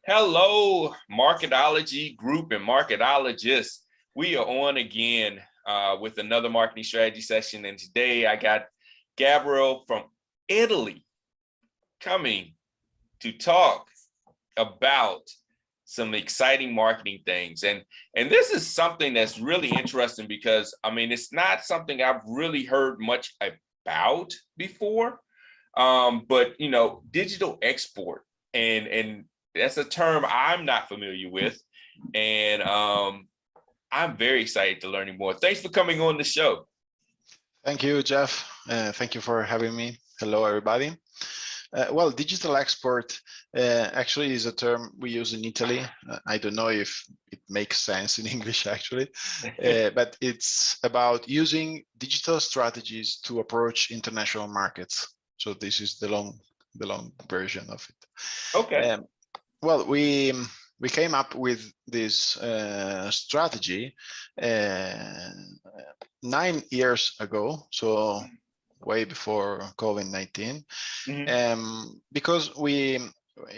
Hello, Marketology Group and Marketologists. We are on again with another marketing strategy session. And today I got Gabriele from Italy coming to talk about some exciting marketing things. And this is something that's really interesting because, it's not something I've really heard much about before, but, digital export and that's a term I'm not familiar with. And I'm very excited to learn more. Thanks for coming on the show. Thank you, Jeff. Thank you for having me. Hello, everybody. Well, digital export actually is a term we use in Italy. I don't know if it makes sense in English, actually, but it's about using digital strategies to approach international markets. So this is the long version of it. Okay. Well, we came up with this strategy 9 years ago, so way before COVID-19, because in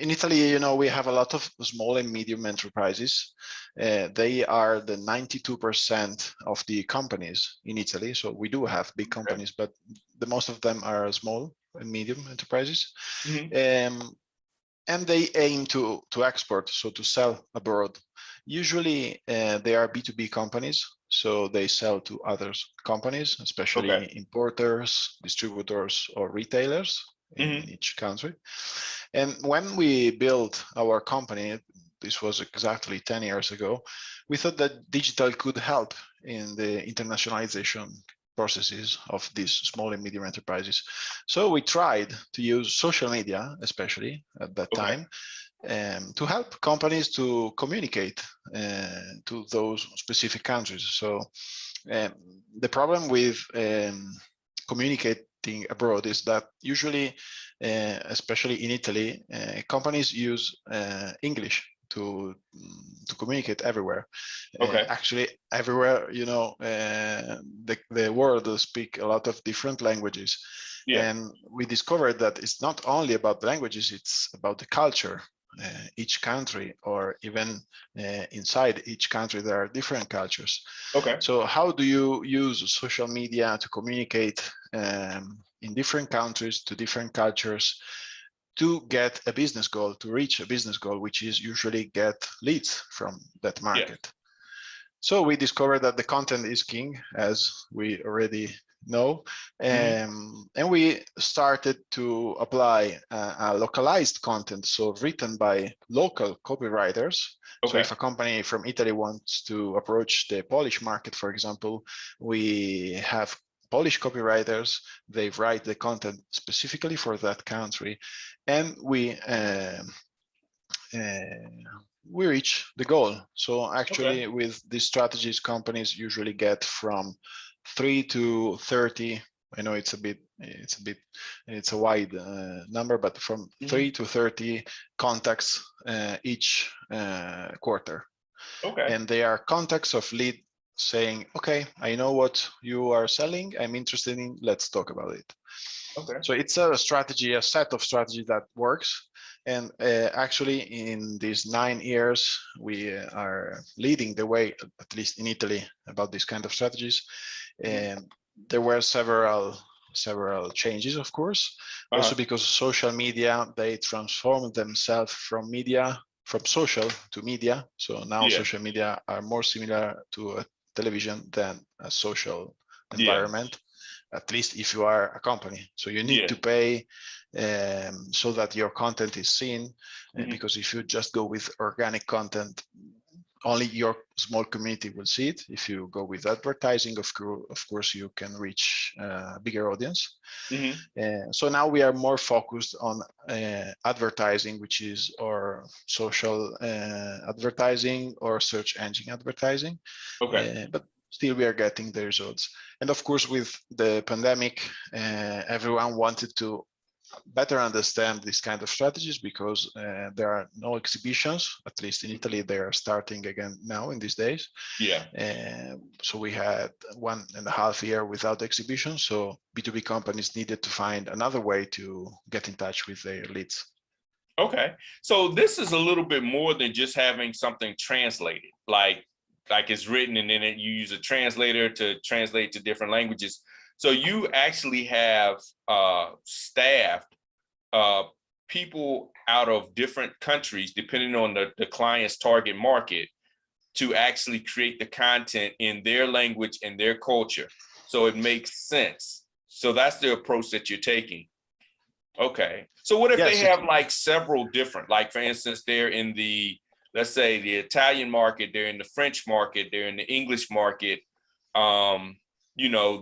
Italy, we have a lot of small and medium enterprises. They are the 92% of the companies in Italy. So we do have big companies, but the most of them are small and medium enterprises. And they aim to export, so to sell abroad. Usually they are B2B companies, so they sell to other companies, especially importers, distributors, or retailers in each country. And when we built our company, this was exactly 10 years ago, we thought that digital could help in the internationalization processes of these small and medium enterprises. So we tried to use social media, especially at that time, to help companies to communicate to those specific countries. So the problem with communicating abroad is that usually, especially in Italy, companies use English to communicate everywhere. Actually, everywhere, the world speak a lot of different languages. And we discovered that it's not only about the languages, it's about the culture. Each country, or even inside each country, there are different cultures. So how do you use social media to communicate in different countries to different cultures to get a business goal, to reach a business goal, which is usually get leads from that market? So we discovered that the content is king, as we already know, and we started to apply a localized content, so written by local copywriters. So if a company from Italy wants to approach the Polish market, for example, we have Polish copywriters. They write the content specifically for that country, and we reach the goal. So actually, with these strategies, companies usually get from 3 to 30. I know it's a wide number, but from 3 to 30 contacts each quarter. And they are contacts of lead saying, okay, I know what you are selling, I'm interested in, let's talk about it. So it's a strategy, a set of strategy that works. And actually, in these 9 years, we are leading the way, at least in Italy, about this kind of strategies. And there were several changes, of course, also because social media, they transformed themselves from social to media. So now social media are more similar to a television than a social environment, at least if you are a company. So you need to pay so that your content is seen, because if you just go with organic content, only your small community will see it. If you go with advertising, of course, you can reach a bigger audience. So now we are more focused on advertising, which is our social advertising or search engine advertising. But still we are getting the results. And of course, with the pandemic, everyone wanted to better understand this kind of strategies, because there are no exhibitions, at least in Italy. They are starting again now in these days. So we had 1.5 years without exhibitions. So B2B companies needed to find another way to get in touch with their leads. Okay. So this is a little bit more than just having something translated, like it's written and then you use a translator to translate to different languages. So you actually have staffed people out of different countries, depending on the client's target market, to actually create the content in their language and their culture. So it makes sense. So that's the approach that you're taking. Okay. So what if they Yes, have like several different, like for instance, they're in the, let's say the Italian market, they're in the French market, they're in the English market.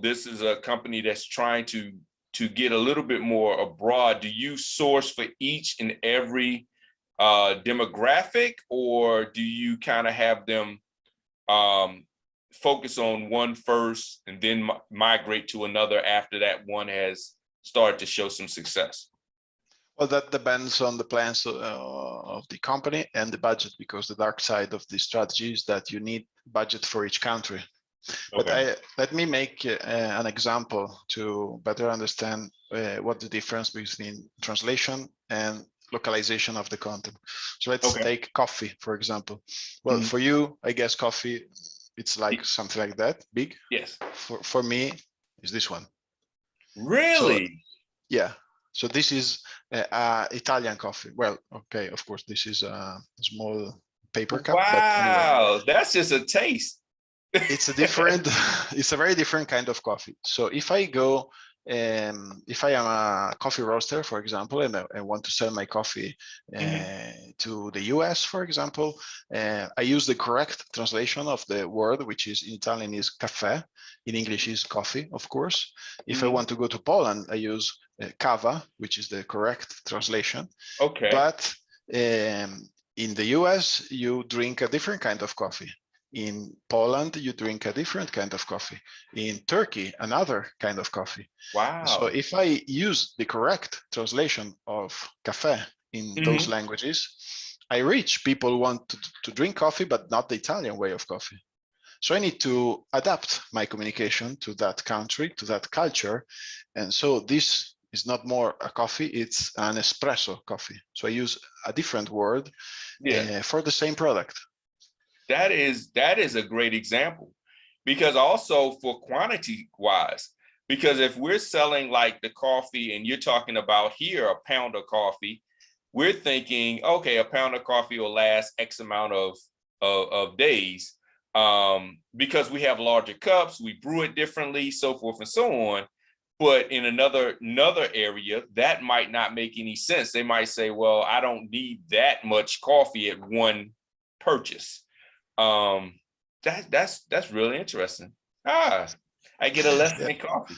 This is a company that's trying to get a little bit more abroad. Do you source for each and every demographic, or do you kind of have them focus on one first and then migrate to another after that one has started to show some success? well, that depends on the plans of the company and the budget, because the dark side of the strategy is that you need budget for each country. But Okay. let me make an example to better understand what the difference between translation and localization of the content. So let's Okay. take coffee, for example. Well, for you, I guess coffee, it's like something like that, big. Yes. For me, is this one. So Really? yeah, so this is Italian coffee. Well, okay, of course, this is a small paper cup, but anyway, Wow, that's just a taste. it's a different, it's a very different kind of coffee. So if I go, if I am a coffee roaster, for example, and I want to sell my coffee to the US, for example, I use the correct translation of the word, which is in Italian is caffè, in English is coffee, of course. If I want to go to Poland, I use kava, which is the correct translation. Okay. But in the US, you drink a different kind of coffee. In Poland, you drink a different kind of coffee. In Turkey, another kind of coffee. So Wow. if I use the correct translation of café in those languages, I reach people who want to drink coffee, but not the Italian way of coffee. So I need to adapt my communication to that country, to that culture. And so this is not more a coffee, it's an espresso coffee. So I use a different word for the same product. That is a great example, because also for quantity wise, because if we're selling like the coffee and you're talking about here a pound of coffee, we're thinking, okay, a pound of coffee will last X amount of days, because we have larger cups, we brew it differently, so forth and so on. But in another area, that might not make any sense. They might say, well, I don't need that much coffee at one purchase. That's really interesting. I get a lesson Yeah. in coffee.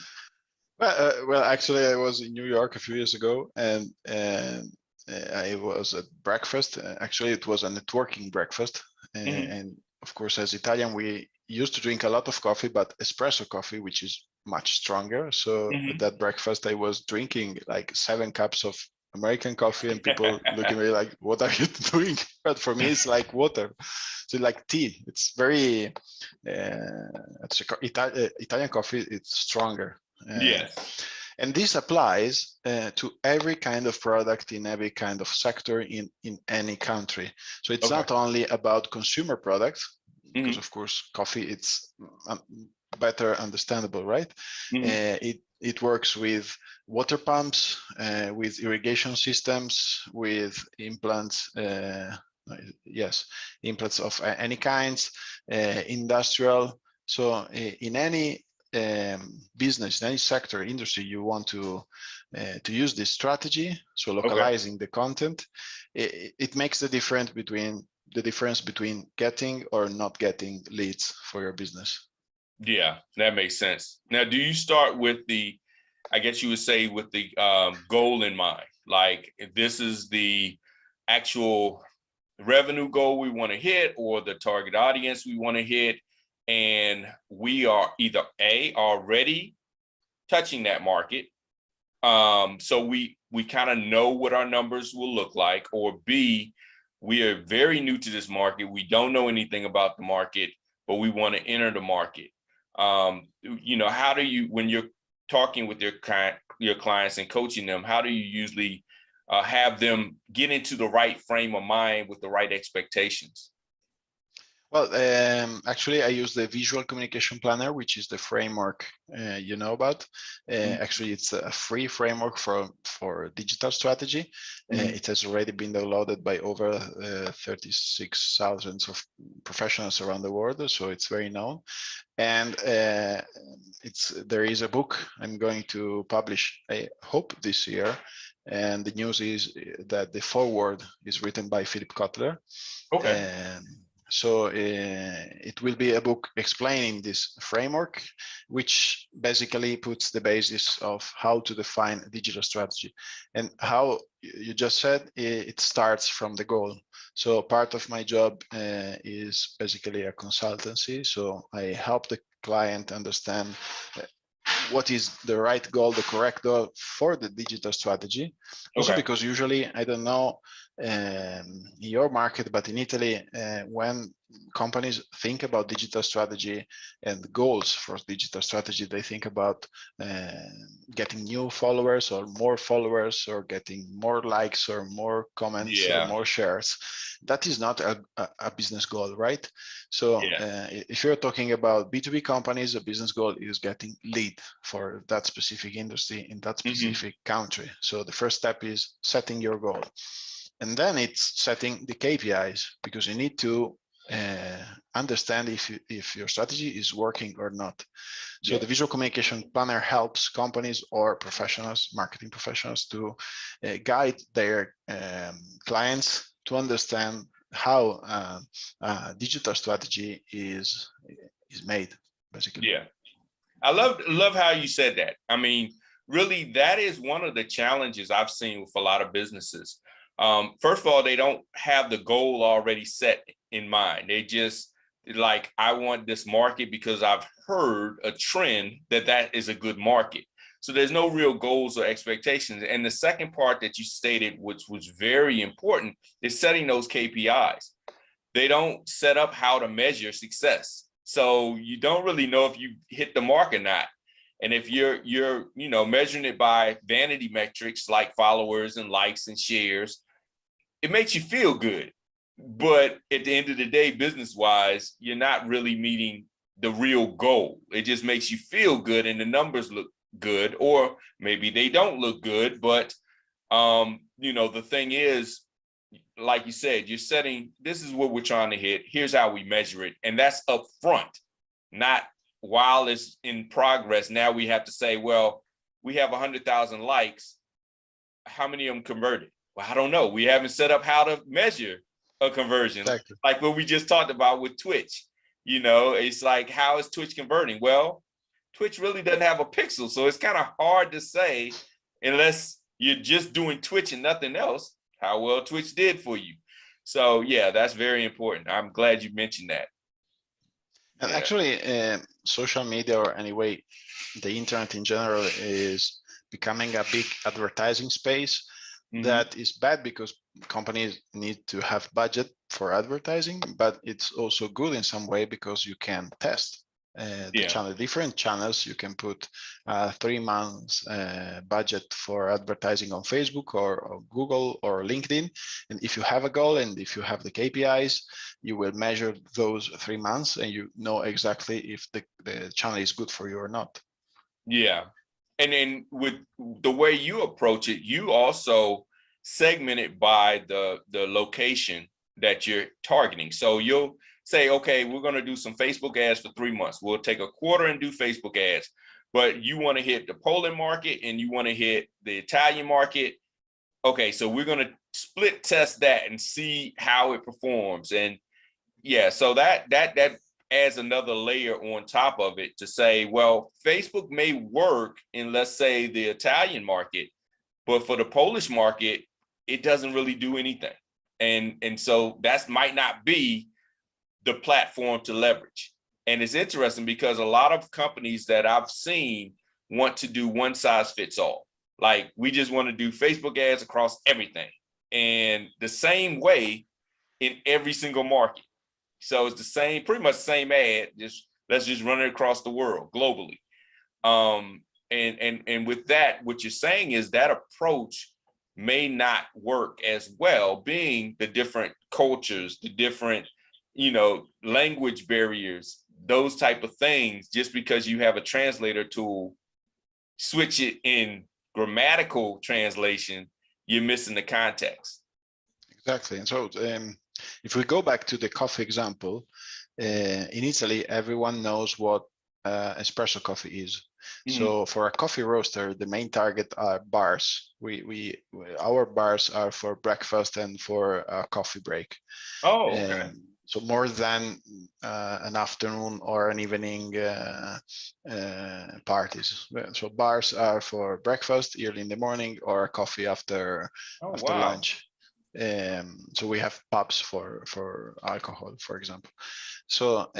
Well, actually, I was in New York a few years ago, and I was at breakfast. Actually, it was a networking breakfast, and of course, as Italian, we used to drink a lot of coffee, but espresso coffee, which is much stronger. So at that breakfast, I was drinking like 7 cups of American coffee, and people looking at me like, "What are you doing?" But for me, it's like water. So like tea. It's very Italian coffee. It's stronger. Yes. And this applies to every kind of product in every kind of sector in any country. So it's not only about consumer products, because of course coffee it's better understandable, right? It works with water pumps, with irrigation systems, with implants. Yes, implants of any kinds, industrial. So in any business, in any sector, industry, you want to use this strategy. So localizing the content, it makes the difference between getting or not getting leads for your business. Yeah, that makes sense. Now, do you start with I guess you would say with the goal in mind, like if this is the actual revenue goal we want to hit or the target audience we want to hit, and we are either already touching that market, so we kind of know what our numbers will look like, or B, we are very new to this market, we don't know anything about the market, but we want to enter the market. How do you, when you're talking with your clients and coaching them, how do you usually have them get into the right frame of mind with the right expectations? Well, actually, I use the Visual Communication Planner, which is the framework you know about. Actually, it's a free framework for digital strategy. It has already been downloaded by over 36,000 of professionals around the world, so it's very known. And there is a book I'm going to publish, I hope this year. And the news is that the foreword is written by Philip Kotler. Okay. So it will be a book explaining this framework, which basically puts the basis of how to define digital strategy. And how you just said, it starts from the goal. So part of my job is basically a consultancy. So I help the client understand what is the right goal, the correct goal for the digital strategy. Also, because usually, I don't know in your market, but in Italy, when companies think about digital strategy and goals for digital strategy, they think about getting new followers or getting more likes or more comments or more shares. That is not a business goal, right? So if you're talking about B2B companies, a business goal is getting lead for that specific industry in that specific country. So the first step is setting your goal. And then it's setting the KPIs, because you need to understand if your strategy is working or not. So the Visual Communication Planner helps companies or professionals, marketing professionals, to guide their clients to understand how digital strategy is made, basically. Yeah, I love how you said that. I mean, really, that is one of the challenges I've seen with a lot of businesses. First of all, they don't have the goal already set in mind. They just like, I want this market because I've heard a trend that is a good market. So there's no real goals or expectations. And the second part that you stated, which was very important, is setting those KPIs. They don't set up how to measure success. So you don't really know if you hit the mark or not. And if you're measuring it by vanity metrics like followers and likes and shares, it makes you feel good. But at the end of the day, business-wise, you're not really meeting the real goal. It just makes you feel good and the numbers look good, or maybe they don't look good. But the thing is, like you said, you're setting, this is what we're trying to hit. Here's how we measure it. And that's up front, not while it's in progress. Now we have to say, well, we have 100,000 likes. How many of them converted? Well, I don't know. We haven't set up how to measure a conversion. Exactly. Like what we just talked about with Twitch. It's like, how is Twitch converting? Well, Twitch really doesn't have a pixel. So it's kind of hard to say, unless you're just doing Twitch and nothing else, how well Twitch did for you. So yeah, that's very important. I'm glad you mentioned that. And actually, social media, or anyway, the internet in general, is becoming a big advertising space. That is bad because companies need to have budget for advertising, but it's also good in some way because you can test the channel, different channels. You can put 3 months budget for advertising on Facebook or Google or LinkedIn. And if you have a goal and if you have the KPIs, you will measure those 3 months and you know exactly if the channel is good for you or not. Yeah. And then with the way you approach it, you also segment it by the location that you're targeting. So you'll say, okay, we're going to do some Facebook ads for 3 months. We'll take a quarter and do Facebook ads, but you want to hit the Poland market and you want to hit the Italian market. Okay, so we're going to split test that and see how it performs. And yeah, so that adds another layer on top of it to say, well, Facebook may work in, let's say, the Italian market, but for the Polish market, it doesn't really do anything. And so that might not be the platform to leverage. And it's interesting because a lot of companies that I've seen want to do one size fits all. Like, we just want to do Facebook ads across everything and the same way in every single market. So it's the same, pretty much same ad, just let's just run it across the world globally. And with that, what you're saying is that approach may not work as well, being the different cultures, the different, language barriers, those type of things. Just because you have a translator tool, switch it in grammatical translation, you're missing the context. Exactly. And so if we go back to the coffee example, in Italy, everyone knows what espresso coffee is. So for a coffee roaster, the main target are bars. Our bars are for breakfast and for a coffee break. Oh, okay. So more than an afternoon or an evening parties. So bars are for breakfast early in the morning or coffee after Wow. lunch. So we have pubs for alcohol, for example. So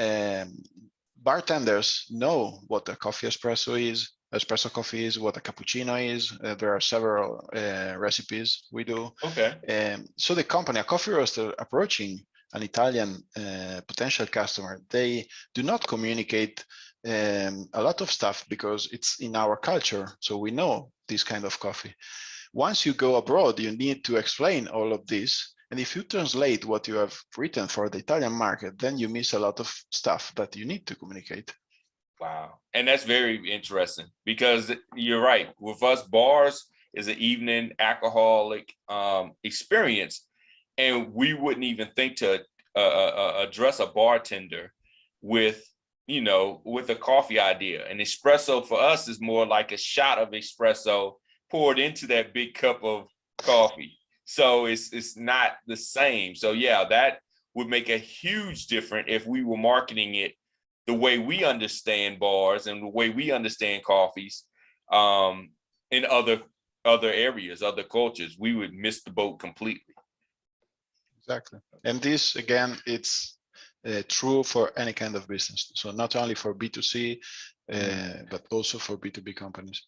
bartenders know what a coffee espresso coffee is, what a cappuccino is. There are several recipes we do. Okay. So the company, a coffee roaster approaching an Italian potential customer, they do not communicate a lot of stuff because it's in our culture. So we know this kind of coffee. Once you go abroad, you need to explain all of this. And if you translate what you have written for the Italian market, then you miss a lot of stuff that you need to communicate. Wow. And that's very interesting because you're right. With us, bars is an evening alcoholic experience. And we wouldn't even think to address a bartender with, with a coffee idea. An espresso for us is more like a shot of espresso poured into that big cup of coffee. So it's not the same. So yeah, that would make a huge difference if we were marketing it the way we understand bars and the way we understand coffees in other areas, other cultures. We would miss the boat completely. Exactly. And this, again, it's true for any kind of business. So not only for B2C, but also for B2B companies.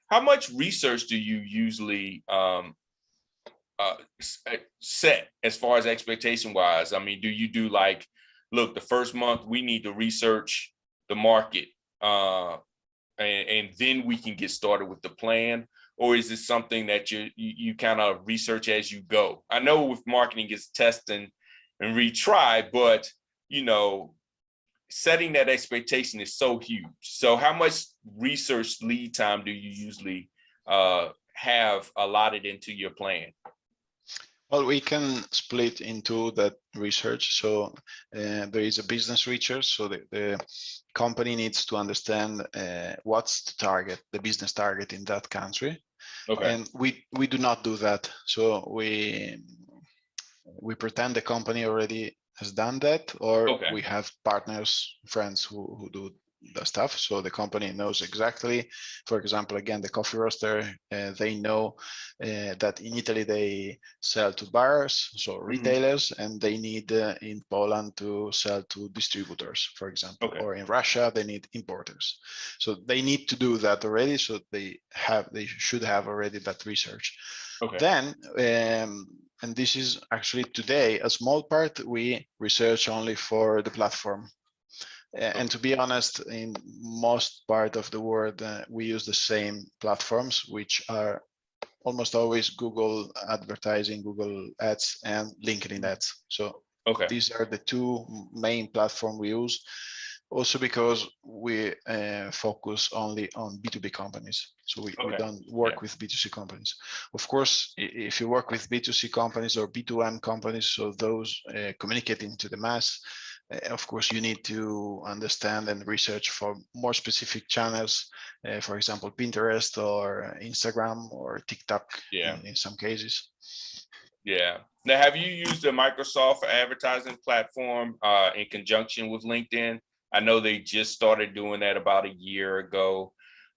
How much research do you usually set as far as expectation wise? I mean, do you do like, look, the first month we need to research the market and then we can get started with the plan? Or is it something that you kind of research as you go? I know with marketing it's test and retry, but setting that expectation is so huge. So how much research lead time do you usually have allotted into your plan? Well, we can split into that research. So there is a business research. So the company needs to understand what's the business target in that country. Okay. And we do not do that. So we pretend the company already has done that, or we have partners, friends who do the stuff. So the company knows exactly, for example, again, the coffee roaster, they know that in Italy they sell to bars, so retailers, and they need in Poland to sell to distributors, for example, or in Russia, they need importers. So they need to do that already. So they should have already that research. Then, and this is actually today a small part, we research only for the platform. And to be honest, in most part of the world, we use the same platforms, which are almost always Google advertising, Google ads, and LinkedIn ads. So these are the two main platforms we use. Also because we focus only on B2B companies. So we don't work with B2C companies. Of course, if you work with B2C companies or B2M companies, so those communicating to the mass, of course, you need to understand and research for more specific channels, for example, Pinterest or Instagram or TikTok in some cases. Yeah. Now, have you used the Microsoft advertising platform in conjunction with LinkedIn? I know they just started doing that about a year ago.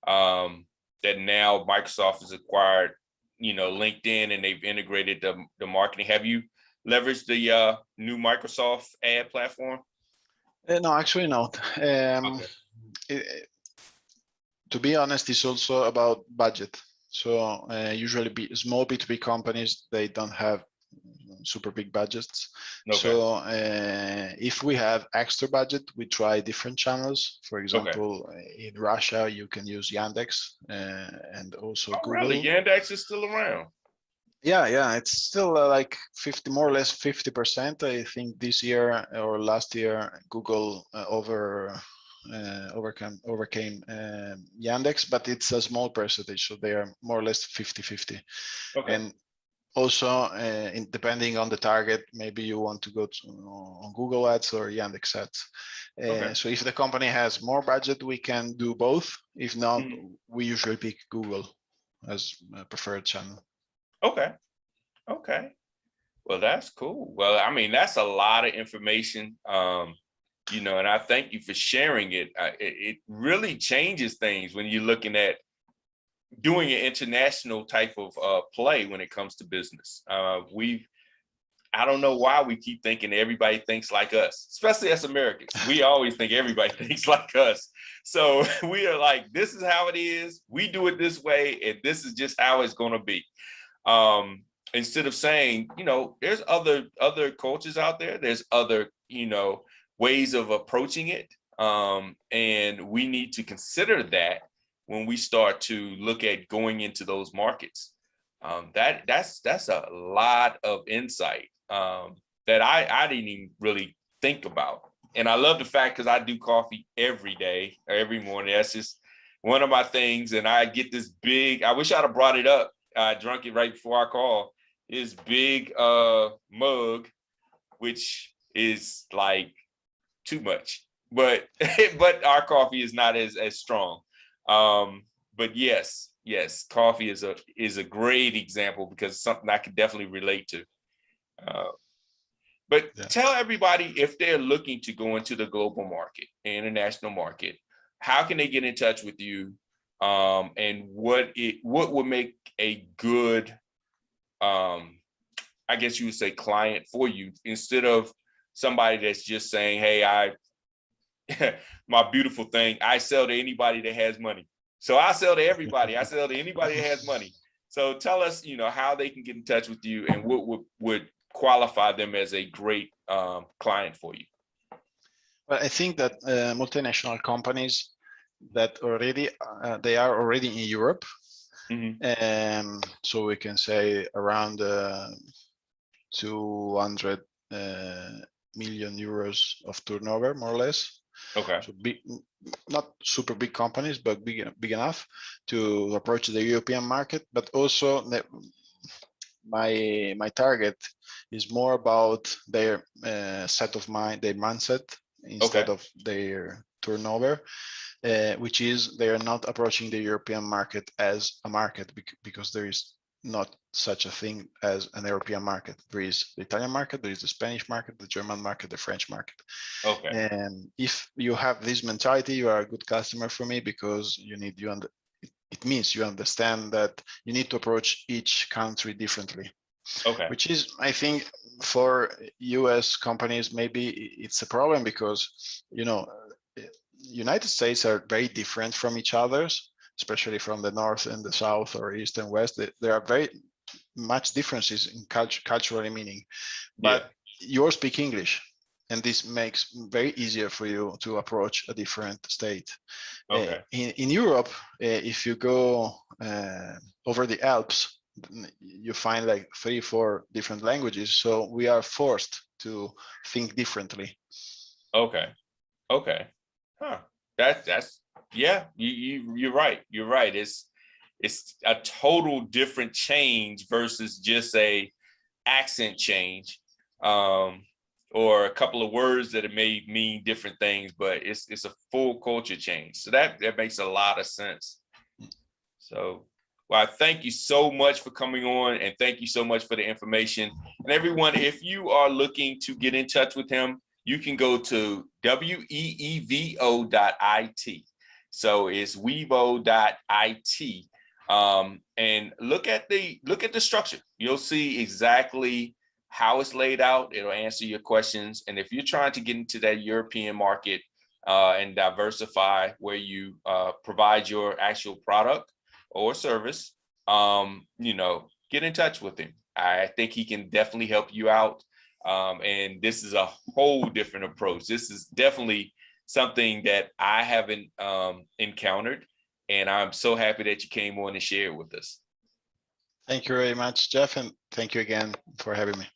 That now Microsoft has acquired, LinkedIn, and they've integrated the marketing. Have you leveraged the new Microsoft ad platform? No, actually not. To be honest, it's also about budget. So usually small B2B companies, they don't have super big budgets. So if we have extra budget, we try different channels. For example, in Russia, you can use Yandex and also Google. Really? Yandex is still around? Yeah, it's still like 50, more or less 50%. I think this year or last year, Google overcame Yandex, but it's a small percentage, so they are more or less 50-50. Okay. And also, depending on the target, maybe you want to go to on Google Ads or Yandex Ads. Okay. So if the company has more budget, we can do both. If not, Mhm. we usually pick Google as a preferred channel. Okay. Okay. Well, that's cool. Well, I mean, that's a lot of information, and I thank you for sharing it. It really changes things when you're looking at doing an international type of play when it comes to business. I don't know why we keep thinking everybody thinks like us, especially as Americans. We always think everybody thinks like us. So we are like, this is how it is. We do it this way, and this is just how it's going to be. Instead of saying, there's other cultures out there. There's other, ways of approaching it. And we need to consider that when we start to look at going into those markets. That's a lot of insight that I didn't even really think about. And I love the fact because I do coffee every day, every morning. That's just one of my things. And I get this big, I wish I'd have brought it up. I drunk it right before our call. This big mug, which is like too much. But but our coffee is not as strong. But yes, coffee is a great example because it's something I can definitely relate to. Uh, but Yeah. tell everybody if they're looking to go into the global market, international market, how can they get in touch with you? And what would make a good, I guess you would say, client for you instead of somebody that's just saying, hey, my beautiful thing, I sell to anybody that has money. So I sell to everybody. I sell to anybody that has money. So tell us, how they can get in touch with you and what would qualify them as a great client for you. Well, I think that multinational companies that they are already in Europe. Mm-hmm. So we can say around 200 million euros of turnover, more or less. Okay. So big, not super big companies, but big enough to approach the European market. But also my target is more about their set of mind, their mindset, instead of their turnover, which is they are not approaching the European market as a market because there is not such a thing as an European market. There is the Italian market, there is the Spanish market, the German market, the French market. Okay. And if you have this mentality, you are a good customer for me because it means you understand that you need to approach each country differently. Okay. Which is, I think, for US companies, maybe it's a problem because, United States are very different from each other's, especially from the North and the South or East and West. There are very much differences in culturally meaning, but you all speak English. And this makes very easier for you to approach a different state. Okay. In Europe, if you go over the Alps, you find like 3-4 different languages. So we are forced to think differently. Okay. Okay. Huh. That's yeah, you're right. You're right. It's a total different change versus just a accent change. Or a couple of words that it may mean different things, but it's a full culture change. So that makes a lot of sense. So, well, I thank you so much for coming on, and thank you so much for the information. And everyone, if you are looking to get in touch with him, you can go to weevo.it. So it's weevo.it. And look at the structure. You'll see exactly how it's laid out. It'll answer your questions. And if you're trying to get into that European market and diversify where you provide your actual product or service, get in touch with him. I think he can definitely help you out. And this is a whole different approach. This is definitely something that I haven't encountered. And I'm so happy that you came on and shared with us. Thank you very much, Jeff, and thank you again for having me.